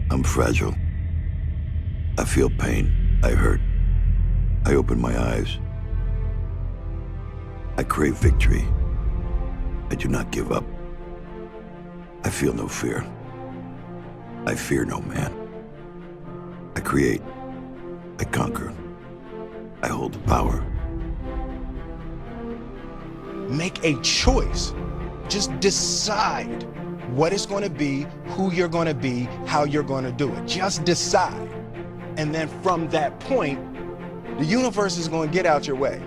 I'm fragile. I feel pain. I hurt. I open my eyes. I crave victory. I do not give up. I feel no fear. I fear no man. I create. I conquer. I hold the power. Make a choice. Just decide what it's going to be, who you're going to be, how you're going to do it. Just decide. And then from that point, the universe is going to get out your way.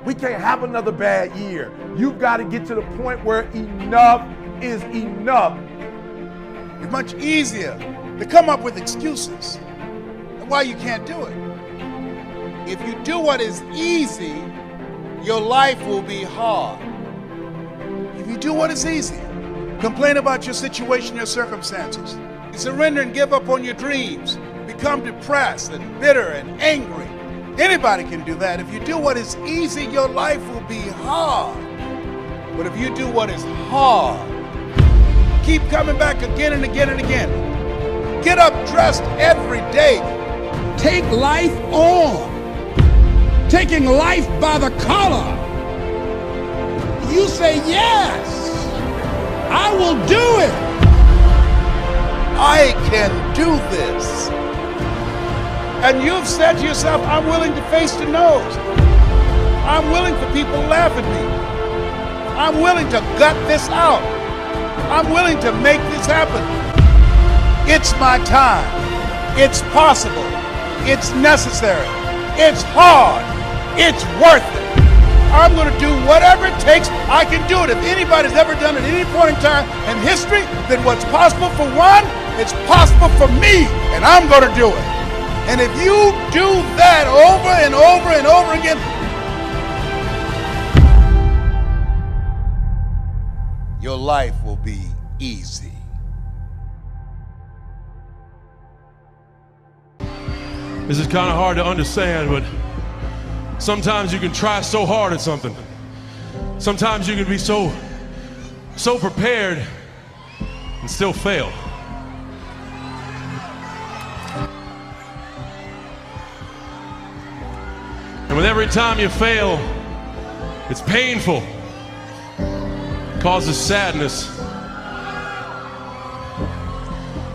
We can't have another bad year. You've got to get to the point where enough is enough. It's much easier to come up with excuses and why you can't do it. If you do what is easy, your life will be hard. If you do what is easy, complain about your situation, your circumstances, you surrender and give up on your dreams, become depressed and bitter and angry. Anybody can do that. If you do what is easy, your life will be hard. But if you do what is hard, keep coming back again and again and again. Get up dressed every day. Take life on. Taking life by the collar. You say, yes, I will do it. I can do this. And you've said to yourself, I'm willing to face the no's. I'm willing for people to laugh at me. I'm willing to gut this out. I'm willing to make this happen. It's my time. It's possible. It's necessary. It's hard. It's worth it. I'm going to do whatever it takes. I can do it. If anybody's ever done it at any point in time in history, then what's possible for one, it's possible for me, and I'm going to do it. And if you do that over and over and over again, your life will be easy. This is kind of hard to understand, but sometimes you can try so hard at something. Sometimes you can be so prepared and still fail. And with every time you fail, it's painful. It causes sadness.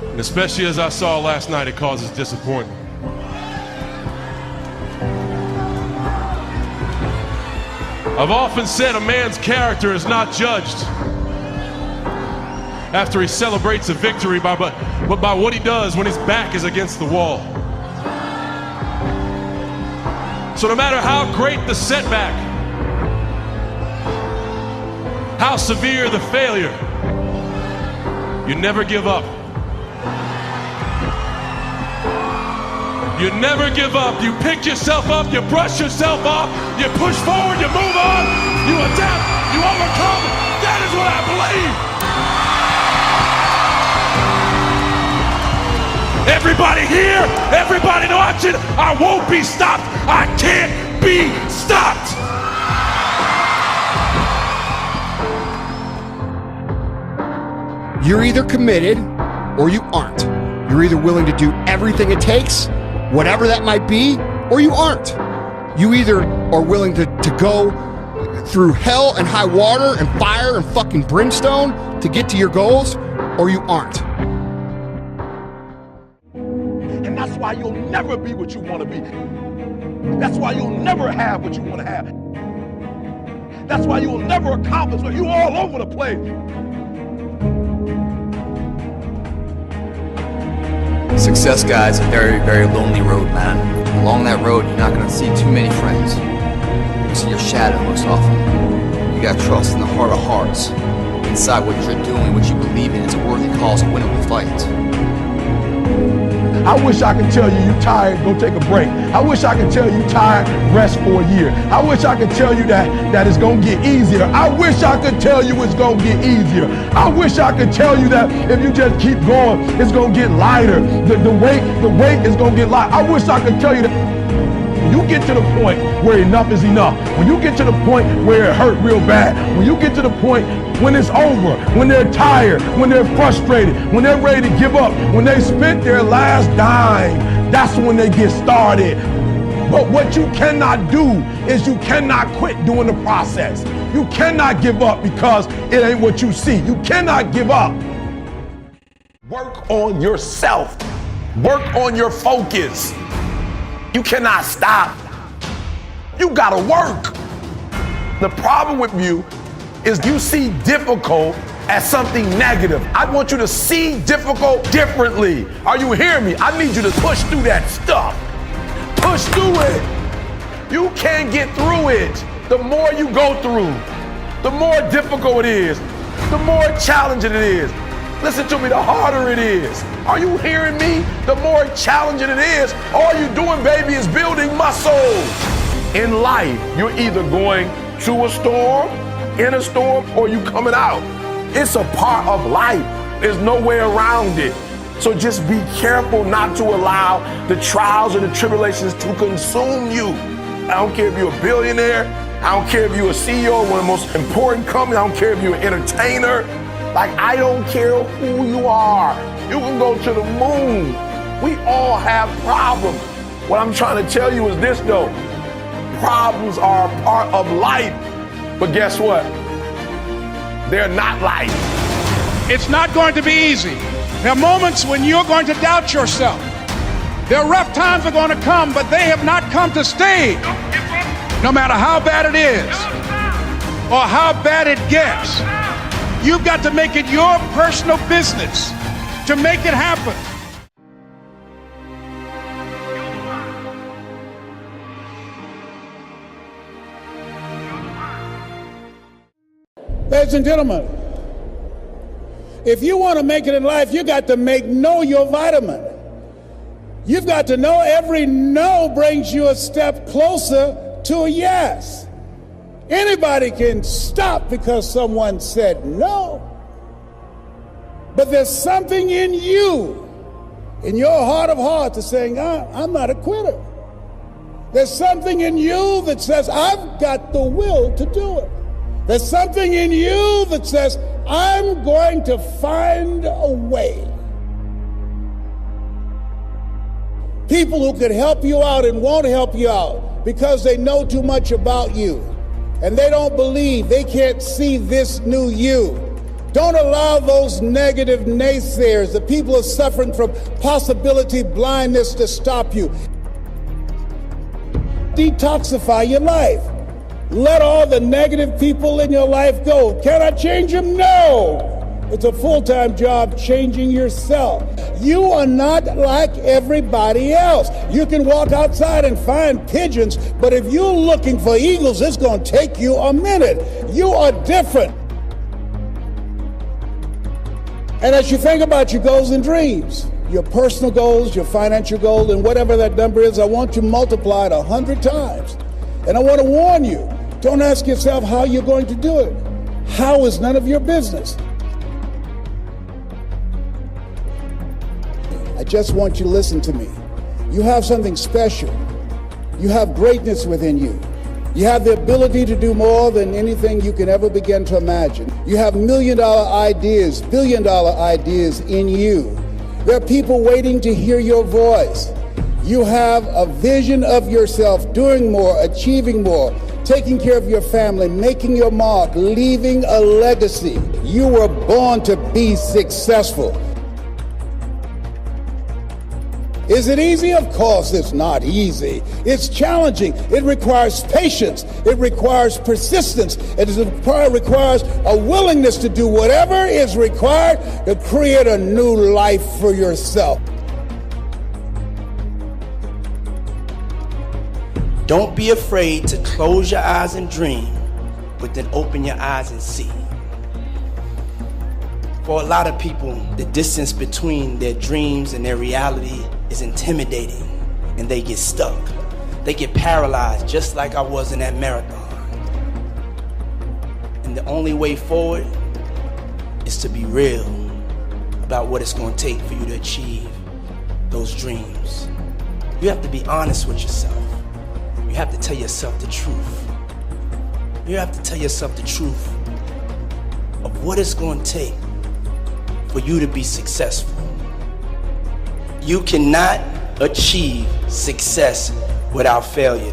And especially as I saw last night, it causes disappointment. I've often said a man's character is not judged after he celebrates a victory, but by what he does when his back is against the wall. So no matter how great the setback, how severe the failure, you never give up. You never give up. You pick yourself up, you brush yourself off, you push forward, you move on, you adapt, you overcome. That is what I believe. Everybody here, everybody watching, I won't be stopped. I can't be stopped. You're either committed or you aren't. You're either willing to do everything it takes, whatever that might be, or you aren't. You either are willing to go through hell and high water and fire and fucking brimstone to get to your goals, or you aren't. And that's why you'll never be what you want to be. That's why you'll never have what you want to have. That's why you'll never accomplish what you're all over the place. Success, guys, a very, very lonely road, man. Along that road, you're not gonna see too many friends. You see your shadow most often. You gotta trust in the heart of hearts. Inside what you're doing, what you believe in, is a worthy cause, a winnable fight. I wish I could tell you you're tired, go take a break. I wish I could tell you you're tired, rest for a year. I wish I could tell you that it's gonna get easier. I wish I could tell you it's gonna get easier. I wish I could tell you that if you just keep going, it's gonna get lighter. The weight is gonna get light. I wish I could tell you that you get to the point where enough is enough, when you get to the point where it hurt real bad, when you get to the point when it's over, when they're tired, when they're frustrated, when they're ready to give up, when they spent their last dime, that's when they get started. But what you cannot do is you cannot quit doing the process. You cannot give up because it ain't what you see. You cannot give up. Work on yourself. Work on your focus. You cannot stop. You gotta work. The problem with you is you see difficult as something negative. I want you to see difficult differently. Are you hearing me? I need you to push through that stuff. Push through it. You can't get through it. The more you go through, the more difficult it is, the more challenging it is. Listen to me, the harder it is. Are you hearing me? The more challenging it is, all you're doing, baby, is building muscles. In life, you're either going to a storm, in a storm, or you coming out. It's a part of life. There's no way around it. So just be careful not to allow the trials and the tribulations to consume you. I don't care if you're a billionaire. I don't care if you're a CEO of one of the most important companies. I don't care if you're an entertainer. Like, I don't care who you are. You can go to the moon. We all have problems. What I'm trying to tell you is this, though. Problems are a part of life. But guess what? They're not life. It's not going to be easy. There are moments when you're going to doubt yourself. There are rough times are going to come, but they have not come to stay. No matter how bad it is or how bad it gets, you've got to make it your personal business to make it happen. Ladies and gentlemen, if you want to make it in life, you got to know your vitamin. You've got to know every no brings you a step closer to a yes. Anybody can stop because someone said no. But there's something in you, in your heart of hearts, that's saying, I'm not a quitter. There's something in you that says, I've got the will to do it. There's something in you that says, I'm going to find a way. People who could help you out and won't help you out because they know too much about you and they don't believe, they can't see this new you. Don't allow those negative naysayers, the people who are suffering from possibility blindness, to stop you. Detoxify your life. Let all the negative people in your life go. Can I change them? No. It's a full-time job changing yourself. You are not like everybody else. You can walk outside and find pigeons, but if you're looking for eagles, it's going to take you a minute. You are different. And as you think about your goals and dreams, your personal goals, your financial goals, and whatever that number is, I want you to multiply it 100 times. And I want to warn you, don't ask yourself how you're going to do it. How is none of your business. I just want you to listen to me. You have something special. You have greatness within you. You have the ability to do more than anything you can ever begin to imagine. You have million-dollar ideas, billion-dollar ideas in you. There are people waiting to hear your voice. You have a vision of yourself doing more, achieving more, taking care of your family, making your mark, leaving a legacy. You were born to be successful. Is it easy? Of course it's not easy. It's challenging. It requires patience. It requires persistence. It requires a willingness to do whatever is required to create a new life for yourself. Don't be afraid to close your eyes and dream, but then open your eyes and see. For a lot of people, the distance between their dreams and their reality is intimidating, and they get stuck. They get paralyzed, just like I was in that marathon. And the only way forward is to be real about what it's going to take for you to achieve those dreams. You have to be honest with yourself. have to tell yourself the truth. You have to tell yourself the truth of what it's going to take for you to be successful. You cannot achieve success without failure.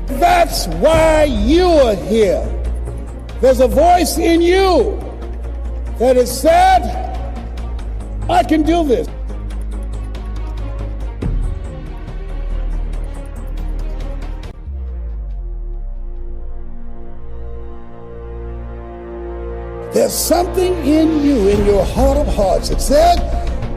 That's why you are here. There's a voice in you that has said, I can do this. There's something in you, in your heart of hearts, that said,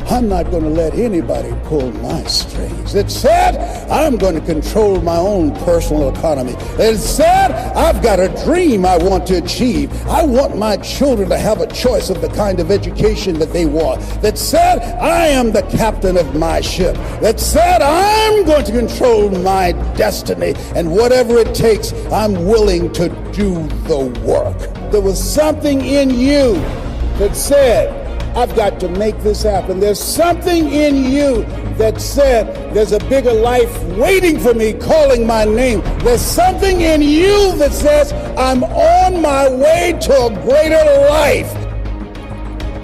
I'm not going to let anybody pull my strings. It said, I'm going to control my own personal economy. It said, I've got a dream I want to achieve. I want my children to have a choice of the kind of education that they want. That said, I am the captain of my ship. That said, I'm going to control my destiny. And whatever it takes, I'm willing to do the work. There was something in you that said, I've got to make this happen. There's something in you that said, there's a bigger life waiting for me, calling my name. There's something in you that says, I'm on my way to a greater life.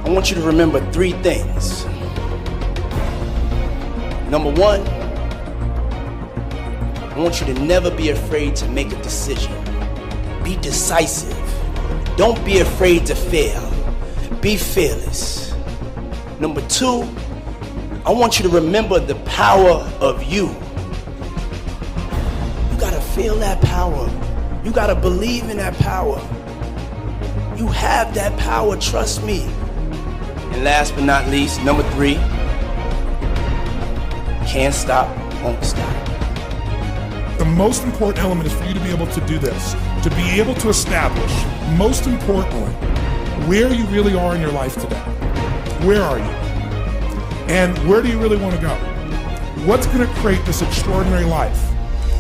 I want you to remember 3 things. Number 1, I want you to never be afraid to make a decision. Be decisive. Don't be afraid to fail. Be fearless. Number 2, I want you to remember the power of you. You gotta feel that power. You gotta believe in that power. You have that power, trust me. And last but not least, number 3, can't stop, won't stop. The most important element is for you to be able to do this, to be able to establish, most importantly, where you really are in your life today. Where are you? And where do you really want to go? What's going to create this extraordinary life?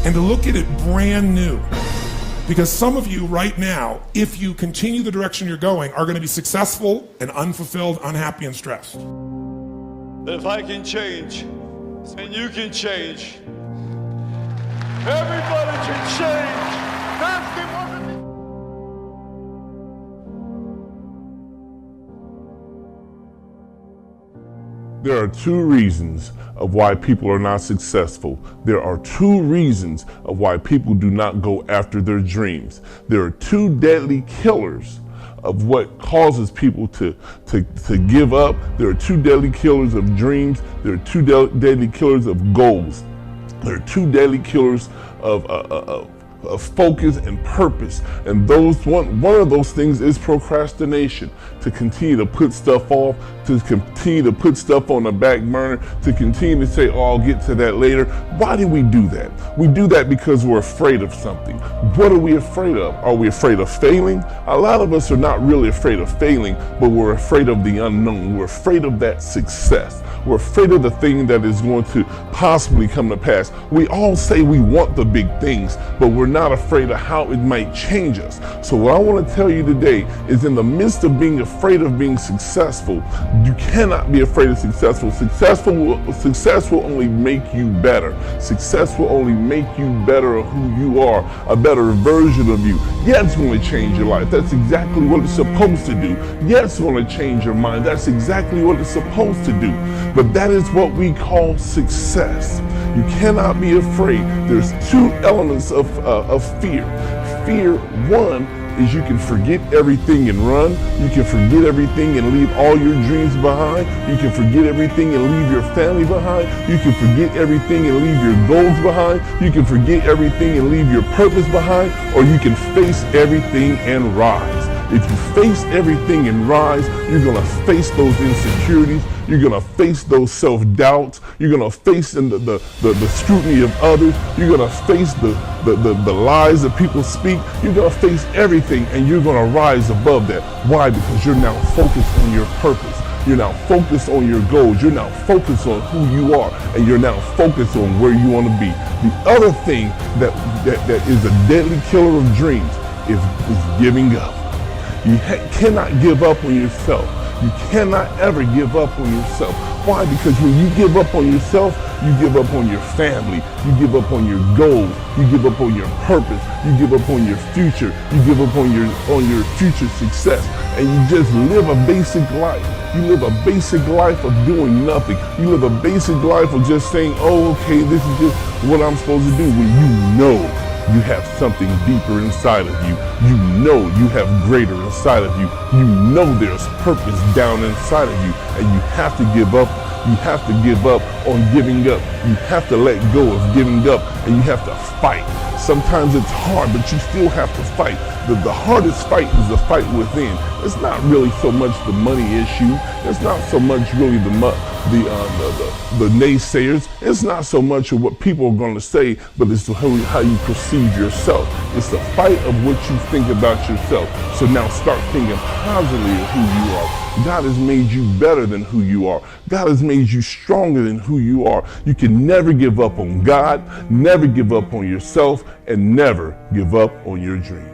And to look at it brand new. Because some of you right now, if you continue the direction you're going, are going to be successful and unfulfilled, unhappy, and stressed. If I can change, then you can change. Everybody can change. That's the one. There are 2 reasons of why people are not successful. There are 2 reasons of why people do not go after their dreams. There are 2 deadly killers of what causes people to give up. There are 2 deadly killers of dreams. There are 2 deadly killers of goals. There are 2 deadly killers of focus and purpose, and one of those things is procrastination. To continue to put stuff off, to continue to put stuff on the back burner, to continue to say, oh, I'll get to that later. Why do we do that? We do that because we're afraid of something. What are we afraid of? Are we afraid of failing? A lot of us are not really afraid of failing, but we're afraid of the unknown. We're afraid of that success. We're afraid of the thing that is going to possibly come to pass. We all say we want the big things, but we're not afraid of how it might change us. So what I want to tell you today is, in the midst of being afraid of being successful, you cannot be afraid of successful. Success will only make you better. Success will only make you better of who you are, a better version of you. Yeah, it's going to change your life. That's exactly what it's supposed to do. Yeah, it's going to change your mind. That's exactly what it's supposed to do. But that is what we call success. You cannot be afraid. There's 2 elements of fear. Fear, 1, is you can forget everything and run. You can forget everything and leave all your dreams behind. You can forget everything and leave your family behind. You can forget everything and leave your goals behind. You can forget everything and leave your purpose behind. Or you can face everything and rise. If you face everything and rise, you're going to face those insecurities. You're going to face those self-doubts. You're going to face the scrutiny of others. You're going to face the lies that people speak. You're going to face everything, and you're going to rise above that. Why? Because you're now focused on your purpose. You're now focused on your goals. You're now focused on who you are, and you're now focused on where you want to be. The other thing that is a deadly killer of dreams is giving up. You cannot give up on yourself. You cannot ever give up on yourself. Why? Because when you give up on yourself, you give up on your family, you give up on your goals, you give up on your purpose, you give up on your future, you give up on your future success, and you just live a basic life. You live a basic life of doing nothing. You live a basic life of just saying, oh, okay, this is just what I'm supposed to do, when you know you have something deeper inside of you. You know you have greater inside of you. You know there's purpose down inside of you, and you have to give up. You have to give up on giving up. You have to let go of giving up, and you have to fight. Sometimes it's hard, but you still have to fight. The hardest fight is the fight within. It's not really so much the money issue. It's not so much really the naysayers. It's not so much of what people are going to say, but it's how you perceive yourself. It's the fight of what you think about yourself. So now start thinking positively of who you are. God has made you better than who you are. God has made you stronger than who you are. You can never give up on God, never give up on yourself, and never give up on your dreams.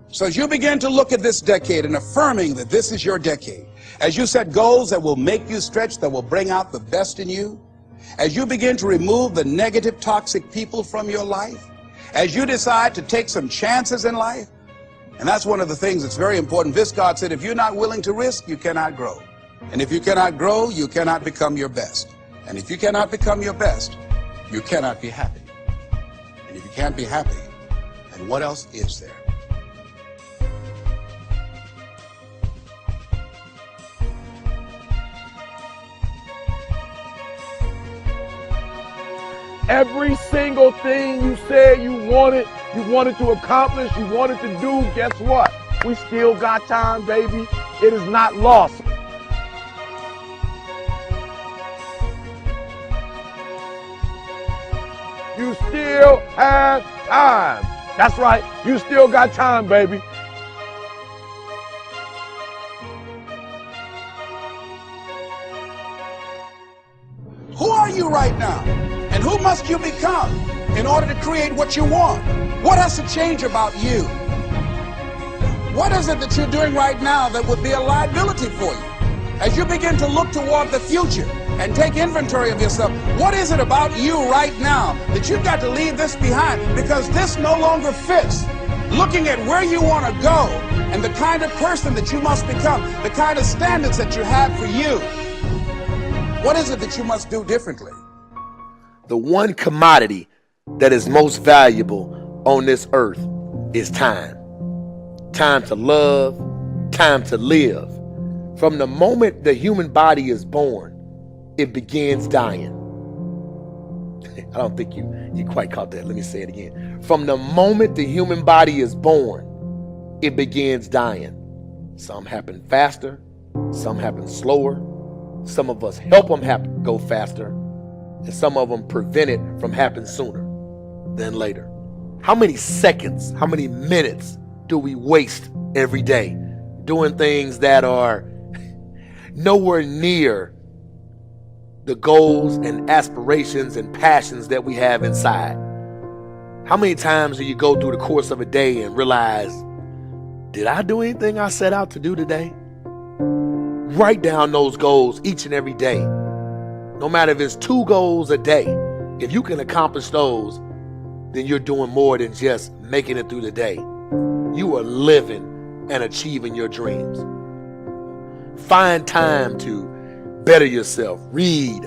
So as you begin to look at this decade and affirming that this is your decade, as you set goals that will make you stretch, that will bring out the best in you, as you begin to remove the negative, toxic people from your life, as you decide to take some chances in life, and that's one of the things that's very important. Viscard said, if you're not willing to risk, you cannot grow. And if you cannot grow, you cannot become your best. And if you cannot become your best, you cannot be happy. And if you can't be happy, then what else is there? Every single thing you said you wanted to accomplish, you wanted to do, guess what? We still got time, baby. It is not lost. You still have time. That's right. You still got time, baby. Who are you right now? And who must you become in order to create what you want? What has to change about you? What is it that you're doing right now that would be a liability for you? As you begin to look toward the future and take inventory of yourself, what is it about you right now that you've got to leave this behind? Because this no longer fits. Looking at where you want to go and the kind of person that you must become, the kind of standards that you have for you. What is it that you must do differently? The one commodity that is most valuable on this earth is time. Time to love, time to live. From the moment the human body is born, it begins dying. I don't think you quite caught that. Let me say it again. From the moment the human body is born, it begins dying. Some happen faster, some happen slower. Some of us help them go faster, and some of them prevent it from happening sooner than later. How many seconds, how many minutes do we waste every day doing things that are nowhere near the goals and aspirations and passions that we have inside? How many times do you go through the course of a day and realize, did I do anything I set out to do today? Write down those goals each and every day. No matter if it's 2 goals a day, if you can accomplish those, then you're doing more than just making it through the day. You are living and achieving your dreams. Find time to better yourself. Read,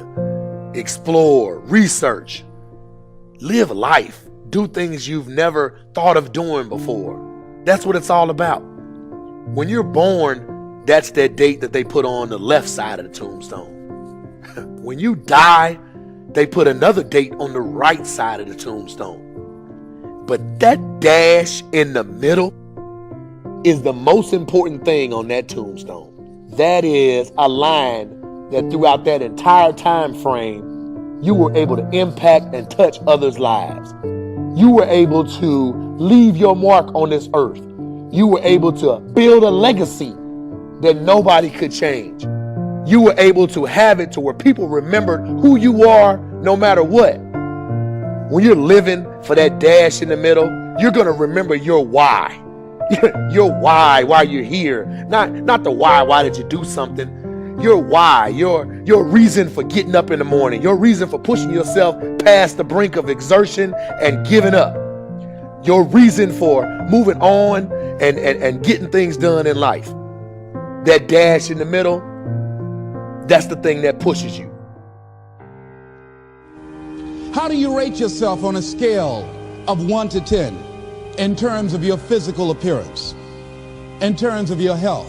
explore, research. Live life. Do things you've never thought of doing before. That's what it's all about. When you're born, that's that date that they put on the left side of the tombstone. When you die, they put another date on the right side of the tombstone. But that dash in the middle is the most important thing on that tombstone. That is a line that throughout that entire time frame, you were able to impact and touch others' lives. You were able to leave your mark on this earth. You were able to build a legacy that nobody could change. You were able to have it to where people remembered who you are no matter what. when you're living for that dash in the middle, you're going to remember your why. Your why you're here. Not the why did you do something. Your why, your reason for getting up in the morning, your reason for pushing yourself past the brink of exertion and giving up. Your reason for moving on and getting things done in life. That dash in the middle, that's the thing that pushes you. How do you rate yourself on a scale of 1 to 10 in terms of your physical appearance, in terms of your health?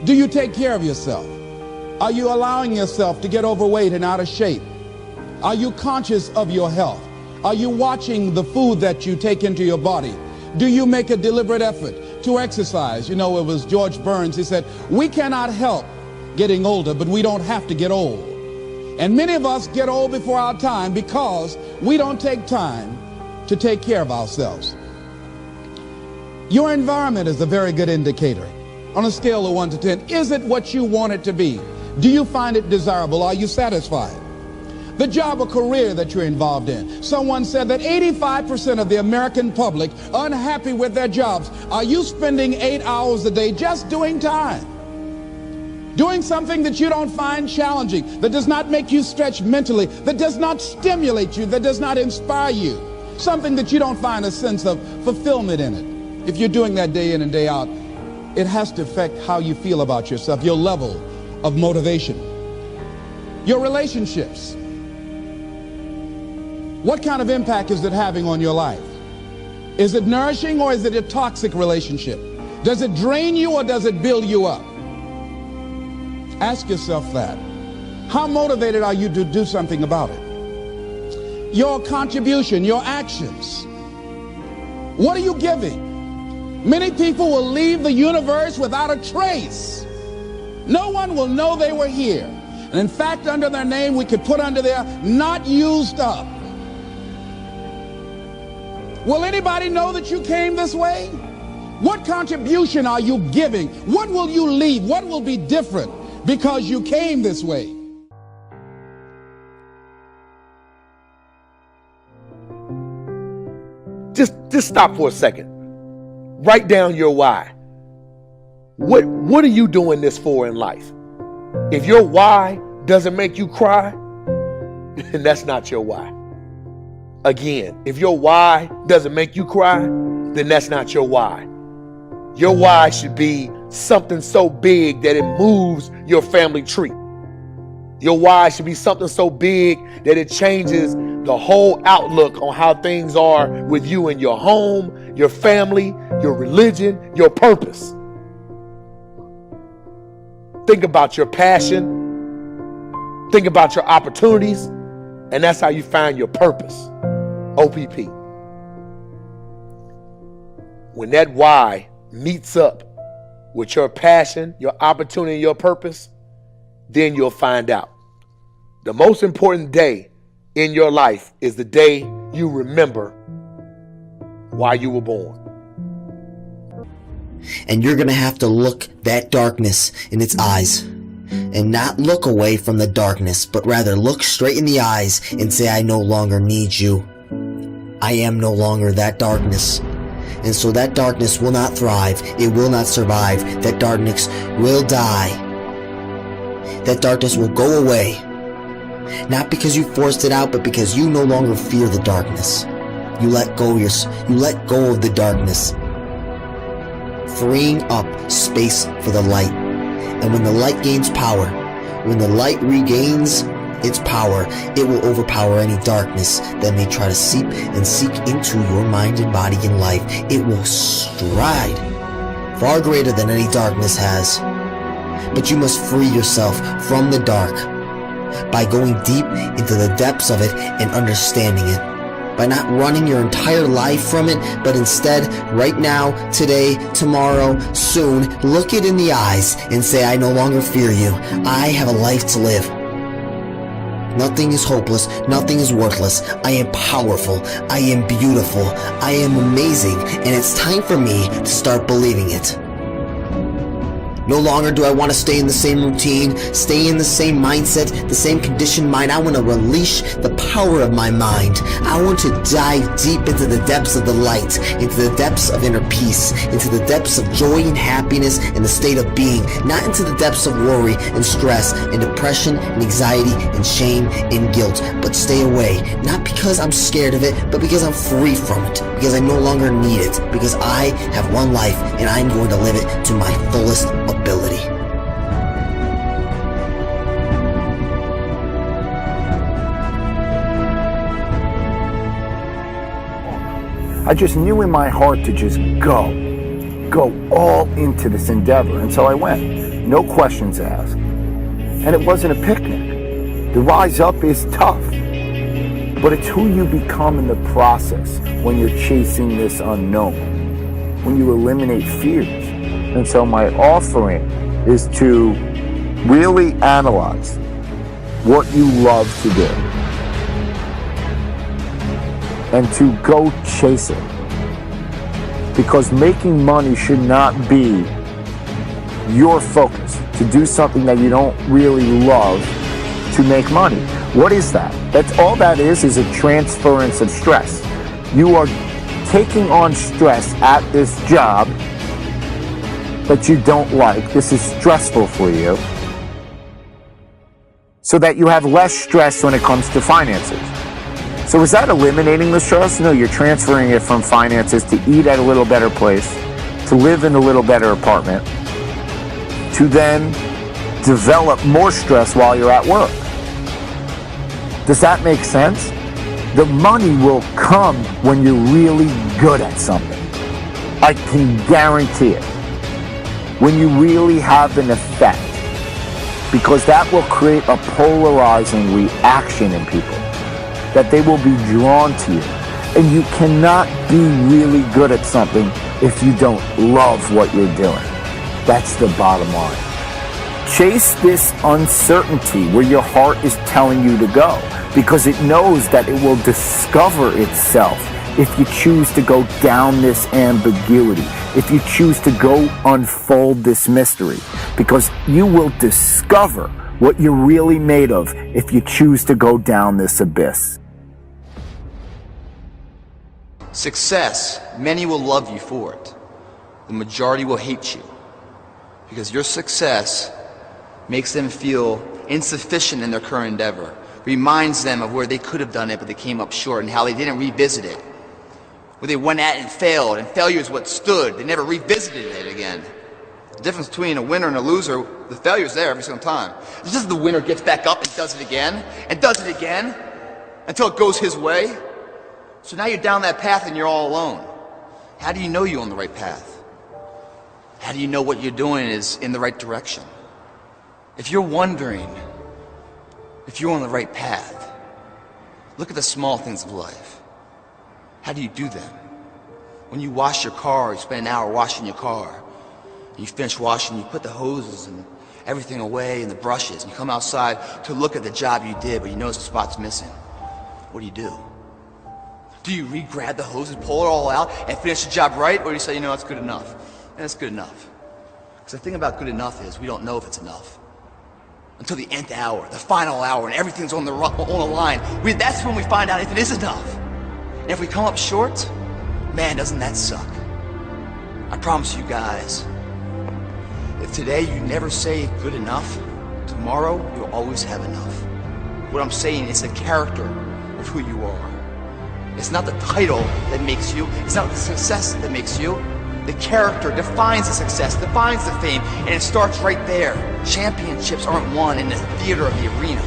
Do you take care of yourself? Are you allowing yourself to get overweight and out of shape? Are you conscious of your health? Are you watching the food that you take into your body? Do you make a deliberate effort to exercise? You know, it was George Burns, he said, we cannot help getting older, but we don't have to get old. And many of us get old before our time because we don't take time to take care of ourselves. Your environment is a very good indicator. On a scale of 1 to 10, is it what you want it to be? Do you find it desirable? Are you satisfied? The job or career that you're involved in. Someone said that 85% of the American public are unhappy with their jobs. Are you spending 8 hours a day just doing time? Doing something that you don't find challenging, that does not make you stretch mentally, that does not stimulate you, that does not inspire you. Something that you don't find a sense of fulfillment in it. If you're doing that day in and day out, it has to affect how you feel about yourself, your level of motivation. Your relationships. What kind of impact is it having on your life? Is it nourishing or is it a toxic relationship? Does it drain you or does it build you up? Ask yourself that. How motivated are you to do something about it? Your contribution, your actions. What are you giving? Many people will leave the universe without a trace. No one will know they were here. And in fact, under their name, we could put under there, not used up. Will anybody know that you came this way? What contribution are you giving? What will you leave? What will be different because you came this way? Just stop for a second. Write down your why. What are you doing this for in life? If your why doesn't make you cry, then that's not your why. Again, if your why doesn't make you cry, then that's not your why. Your why should be something so big that it moves your family tree. Your why should be something so big that it changes the whole outlook on how things are with you and your home, your family, your religion, your purpose. Think about your passion. Think about your opportunities. And that's how you find your purpose. OPP. When that why meets up with your passion, your opportunity, your purpose, then you'll find out. The most important day in your life is the day you remember why you were born. And you're going to have to look that darkness in its eyes and not look away from the darkness, but rather look straight in the eyes and say, I no longer need you. I am no longer that darkness. And so that darkness will not thrive. It will not survive. That darkness will die. That darkness will go away. Not because you forced it out, but because you no longer fear the darkness. You let go of the darkness, freeing up space for the light. And when the light gains power, when the light regains its power, it will overpower any darkness that may try to seep into your mind and body and life. It will stride far greater than any darkness has. But you must free yourself from the dark by going deep into the depths of it and understanding it. By not running your entire life from it, but instead, right now, today, tomorrow, soon, look it in the eyes and say, I no longer fear you. I have a life to live. Nothing is hopeless. Nothing is worthless. I am powerful. I am beautiful. I am amazing. And it's time for me to start believing it. No longer do I want to stay in the same routine, stay in the same mindset, the same conditioned mind. I want to release the power of my mind. I want to dive deep into the depths of the light, into the depths of inner peace, into the depths of joy and happiness and the state of being, not into the depths of worry and stress and depression and anxiety and shame and guilt, but stay away, not because I'm scared of it, but because I'm free from it, because I no longer need it, because I have one life and I'm going to live it to my fullest ability. I just knew in my heart to just go all into this endeavor, and so I went, no questions asked. And it wasn't a picnic. The rise up is tough, but it's who you become in the process when you're chasing this unknown, when you eliminate fears. And so my offering is to really analyze what you love to do and to go chase it. Because making money should not be your focus, to do something that you don't really love to make money. What is that? That's all that is a transference of stress. You are taking on stress at this job that you don't like. This is stressful for you, so that you have less stress when it comes to finances. So is that eliminating the stress? No, you're transferring it from finances to eat at a little better place, to live in a little better apartment, to then develop more stress while you're at work. Does that make sense? The money will come when you're really good at something. I can guarantee it. When you really have an effect, because that will create a polarizing reaction in people, that they will be drawn to you. And you cannot be really good at something if you don't love what you're doing. That's the bottom line. Chase this uncertainty where your heart is telling you to go, because it knows that it will discover itself if you choose to go down this ambiguity, if you choose to go unfold this mystery, because you will discover what you're really made of if you choose to go down this abyss. Success, many will love you for it. The majority will hate you, because your success makes them feel insufficient in their current endeavor, reminds them of where they could have done it but they came up short, and how they didn't revisit it, where they went at it and failed, and failure is what stood. They never revisited it again. The difference between a winner and a loser, the failure is there every single time. It's just the winner gets back up and does it again, and does it again, until it goes his way. So now you're down that path and you're all alone. How do you know you're on the right path? How do you know what you're doing is in the right direction? If you're wondering if you're on the right path, look at the small things of life. How do you do them? When you wash your car, you spend an hour washing your car. You finish washing, you put the hoses and everything away and the brushes, and you come outside to look at the job you did, but you notice the spot's missing. What do? Do you re-grab the hoses, pull it all out, and finish the job right? Or do you say, you know, that's good enough? And it's good enough. Because the thing about good enough is we don't know if it's enough until the nth hour, the final hour, and everything's on the line. That's when we find out if it is enough. And if we come up short, man, doesn't that suck? I promise you guys, if today you never say good enough, tomorrow you'll always have enough. What I'm saying is the character of who you are. It's not the title that makes you. It's not the success that makes you. The character defines the success, defines the fame, and it starts right there. Championships aren't won in the theater of the arena.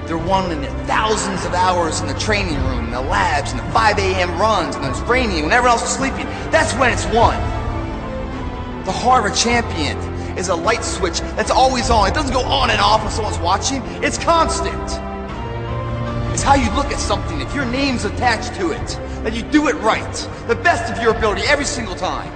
They're won in the thousands of hours in the training room, in the labs, in the 5 a.m. runs, and it's raining, when everyone else is sleeping. That's when it's won. The heart of a champion is a light switch that's always on. It doesn't go on and off when someone's watching. It's constant. It's how you look at something. If your name's attached to it, that you do it right, the best of your ability every single time.